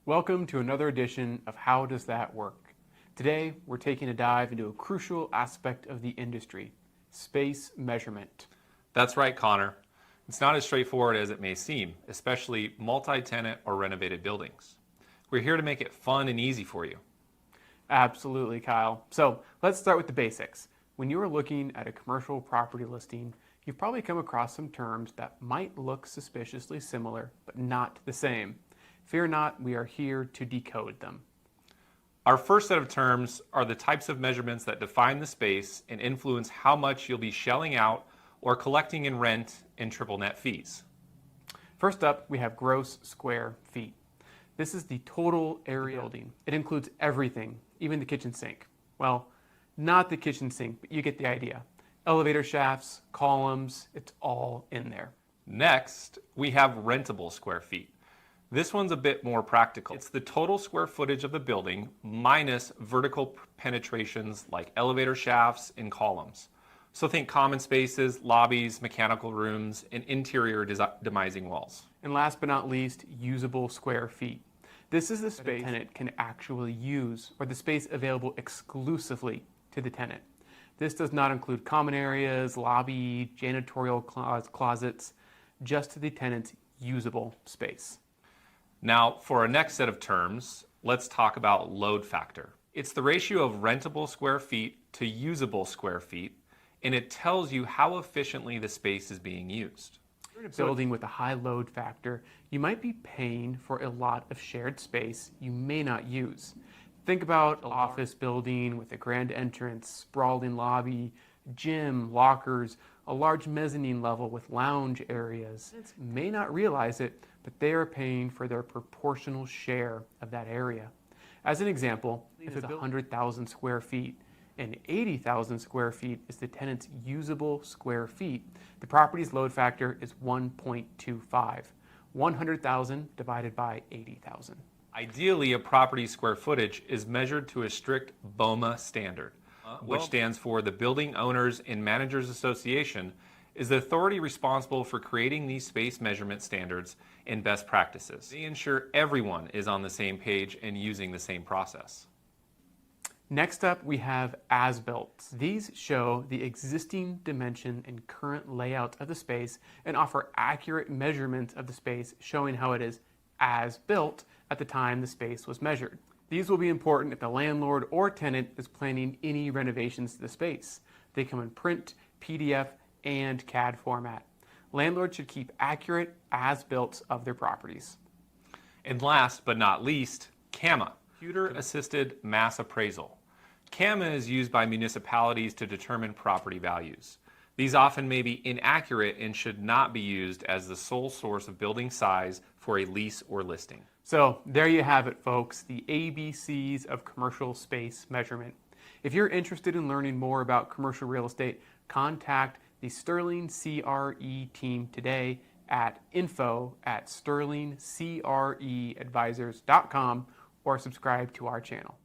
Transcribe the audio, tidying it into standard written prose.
Welcome to another edition of How Does That Work? Today, we're taking a dive into a crucial aspect of the industry, space measurement. That's right, Connor. It's not as straightforward as it may seem, especially multi-tenant or renovated buildings. We're here to make it fun and easy for you. Absolutely, Kyle. So let's start with the basics. When you are looking at a commercial property listing, you've probably come across some terms that might look suspiciously similar, but not the same. Fear not, we are here to decode them. Our first set of terms are the types of measurements that define the space and influence how much you'll be shelling out or collecting in rent and triple net fees. First up, we have gross square feet. This is the total area building. It includes everything, even the kitchen sink. Well, not the kitchen sink, but you get the idea. Elevator shafts, columns, it's all in there. Next, we have rentable square feet. This one's a bit more practical. It's the total square footage of the building minus vertical penetrations like elevator shafts and columns. So think common spaces, lobbies, mechanical rooms, and interior demising walls. And last but not least, usable square feet. This is the space the tenant can actually use, or the space available exclusively to the tenant. This does not include common areas, lobby, janitorial closets, just the tenant's usable space. Now, for our next set of terms, let's talk about load factor. It's the ratio of rentable square feet to usable square feet, and it tells you how efficiently the space is being used. If you're in a building with a high load factor, you might be paying for a lot of shared space you may not use. Think about an office building with a grand entrance, sprawling lobby, gym, lockers, a large mezzanine level with lounge areas. Tenants may not realize it, but they are paying for their proportional share of that area. As an example, if it's 100,000 square feet and 80,000 square feet is the tenant's usable square feet, the property's load factor is 1.25. 100,000 divided by 80,000. Ideally, a property's square footage is measured to a strict BOMA standard, which stands for the Building Owners and Managers Association, is the authority responsible for creating these space measurement standards and best practices. They ensure everyone is on the same page and using the same process. Next up, we have as-built. These show the existing dimension and current layout of the space and offer accurate measurements of the space showing how it is as built at the time the space was measured. These will be important if the landlord or tenant is planning any renovations to the space. They come in print, PDF, and CAD format. Landlords should keep accurate as-built of their properties. And last but not least, CAMA, Computer Assisted Mass Appraisal. CAMA is used by municipalities to determine property values. These often may be inaccurate and should not be used as the sole source of building size for a lease or listing. So there you have it, folks, the ABCs of commercial space measurement. If you're interested in learning more about commercial real estate, contact the Sterling CRE team today at info@sterlingcreadvisors.com or subscribe to our channel.